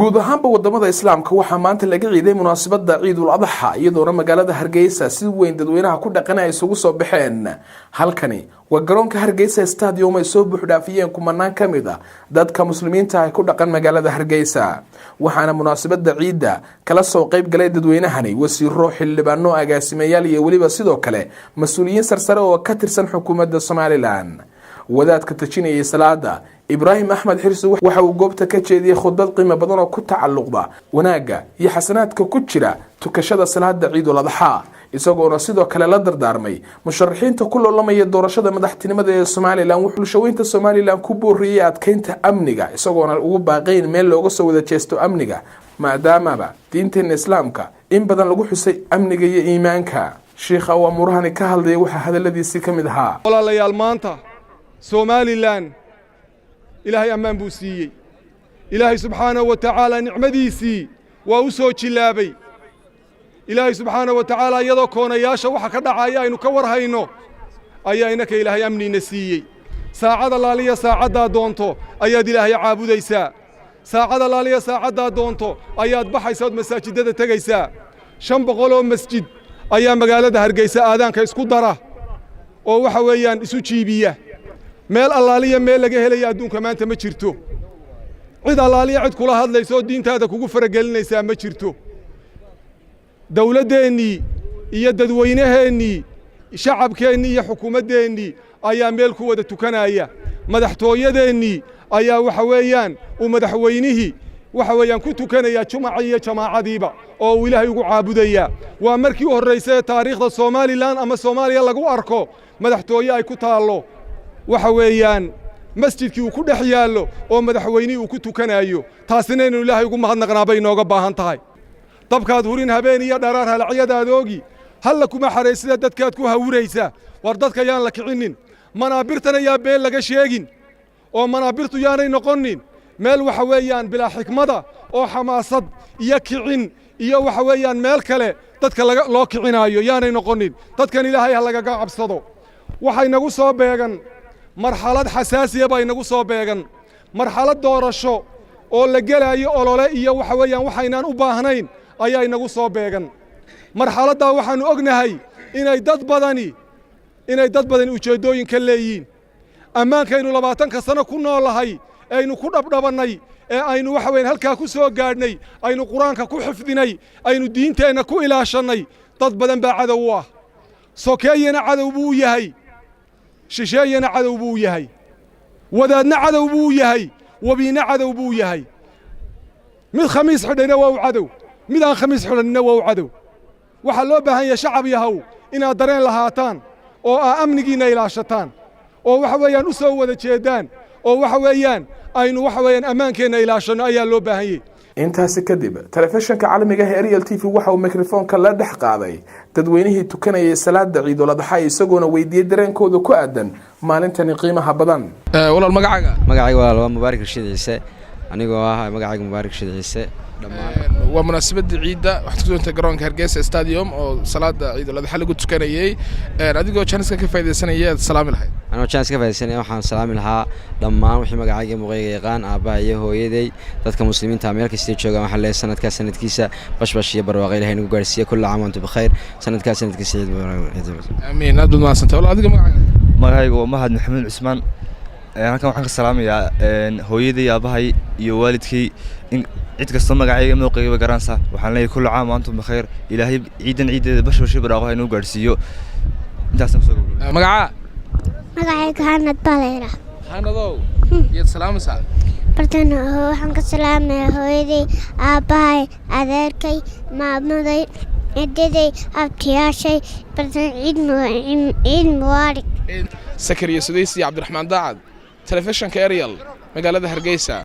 guud ahaanba wadamada islaamka waxaa maanta laga ciiday munaasabada ciidul adha iyadoona magaalada Hargeysa si weyn dadweynaha ku dhaqan ay isugu soo baxeen. Halkani waa garoonka Hargeysa Stadium ay soo buuxdhaafiyeen kumanaan kamida dadka muslimiinta ah ku dhaqan magaalada Hargeysa. Waxaana munaasabada ciida kala soo qayb galay dadweynahani wasiiro xildhibaano agaasimayaal iyo waliba sidoo kale mas'uuliyiin sarsare oo ka tirsan xukuumadda Somaliland. wadaadka tajinaya salaada Ibrahim Ahmed Xirsi waxa uu goobta ka jeediyay khudbad qiimo badan oo ku tacalluqda wanaaga iyo xasanaadka ku jira tukashada salaada ciidul adha isagoo sidoo kale la dardaarmay musharaxiinta ku loolamaya doorashada madaxtinimada ee Somaliland wuxuu shaweynta Somaliland ku booriyay adkeynta amniga isagoo ugu baaqayn meel looga soo wada jeesto amniga maadaama diinta islaamka in badan lagu xusay amniga iyo iimaanka. Sheekha waa murahani ka hadlay waxa hadaladiisii kamid ahaa walaalayaal maanta Somaliland إلهي أمان بوسيي إلهي سبحانه وتعالى نعمديسي وأوسو جلابي إلهي سبحانه وتعالى يضكونا ياشا وحكا عايا إنو كور هينو أيا إنك إلهي أمني نسيي ساعد الله لي ساعد دونتو أيا دي إلهي عابو ديسا ساعد الله لي ساعد دونتو أيا دبحي سود مساجد دا تغيسا شنبغولو مسجد أيا مقالة هرقيسا آذان كيسكو دارا ووحويان إسو جيبية meel allaaliya meel laga helay adduunka maanta ma jirto cid allaaliya cid kula hadlayso diintaada kugu faragelinaysa ma jirto dawladeeni iyo dadweynaheeni shacabkeeni iyo xukuumadeeni ayaa meel ku wada tukanaya madaxtooyadeeni ayaa waxa weeyaan madaxweynihi waxa weeyaan ku tukanaya jumca iyo jamaacadiiba oo Ilaahay ugu caabudaya waa markii horeysay taariikhda Somaliland ama Soomaaliya lagu arko madaxtooye ay ku taalo waxa weeyaan masjidkii uu ku dhex yaalo oo madaxweynihi uu ku tukanayo taasina inuu Ilaahay ugu mahadnaqnaa bay nooga baahan tahay dabkaad hurin habeen iyo dharaar halciyadaadoogii hal kuma xareysida dadkaad ku hawraysa war dadka yaan la kicinin manaabirtana yaa been laga sheegin oo manaabirtu yaanay noqonin meel waxa weeyaan bila xikmada oo xamaasad iyo kicin iyo waxa weeyaan meel kale dadka loo kicinayo yaanay noqonin dadkan Ilaahay laga cabsado waxay nagu soo beegan marxalad xasaasiya bay nagu soo beegan marxalad doorasho oo la galayo olole iyo waxa weeyaan waxaynaan u baahnayn ayaa nagu soo beegan marxaladda waxaanu ognahay inay dad badan ujeedooyin ka leeyihiin ammaankaynu 20 sano ku noolahay aynu ku dhabdhabanay ee aynu waxa weeyaan halka ku soo gaadhnay aynu quraanka ku xifdinay aynu diinteena ku ilaashanay dad badan baa cadow ah sokeeyana cadow buu yahay شيشينا عدو بو يهي ودادنا عدو بو يهي وبينا عدو بو يهي مid خميس حدنا واو عدو midaan خميس حدنا واو عدو waxa loo baahan yahay shacab yahow inaad dareen lahaataan oo amnigiina ilaashataan oo waxa weeyaan u soo wada jeedaan oo waxa weeyaan aynu waxa weeyaan ammaankeena ilaashano ayaa loo baahan yahay intaas kadib telefishinka caalamiga ah Ariel TV waxa uu mikrofoonka la dhex qaaday dadweynihii tukanayay salaada ciidul adha isagoona weydiiyay dareenkooda ku aadan maalintan qiimaha badan walaal magacaaga walaal waa Mubaarak Rashid Ciise anigoo ah magacayga Mubaarak Rashid Ciise dhamaan waa munaasabada ciida waxa ku soo garoonka Hargeysa Stadium oo salaada ciidul adha lagu tukanayay adigoo chance ka faa'iideysanaya salaam ilahay anoo chance ka faa'iideysanaya waxaan salaam ilaha dhamaan wixii magacayga muuqayga yaqaan aabba iyo hooyaday dadka muslimiinta meel kasta joogaan waxa leeyahay sanadkiisa bashbash iyo barwaaqo Ilaahay nagu gaarsiiyo kullu caam antu bixayr sanadkiisa ciid amiin aad ma santa walaal adiga magacayga waa Mahad Maxamed Cusmaan halkan waxaan ka salaamayaa hooyaday aabahay iyo waalidkay cid kasta magacayga muuqayga garansa waxaan leeyahay kullu caam antu bixayr Ilaahay ciideeda bashbash iyo barwaaqo inuu gaarsiiyo intaas soo magacayga Hanad Baleera Hanadow iyo salaamaysa bartana waxaan ka salaamayaa hooyaday aabahay adeerkay maamaday eedaday abtiyaashay bartan ciid mubaarak Sakariya Sudeys iyo Cabdiraxmaan Daacad telefishinka Ariel magaalada Hargeysa.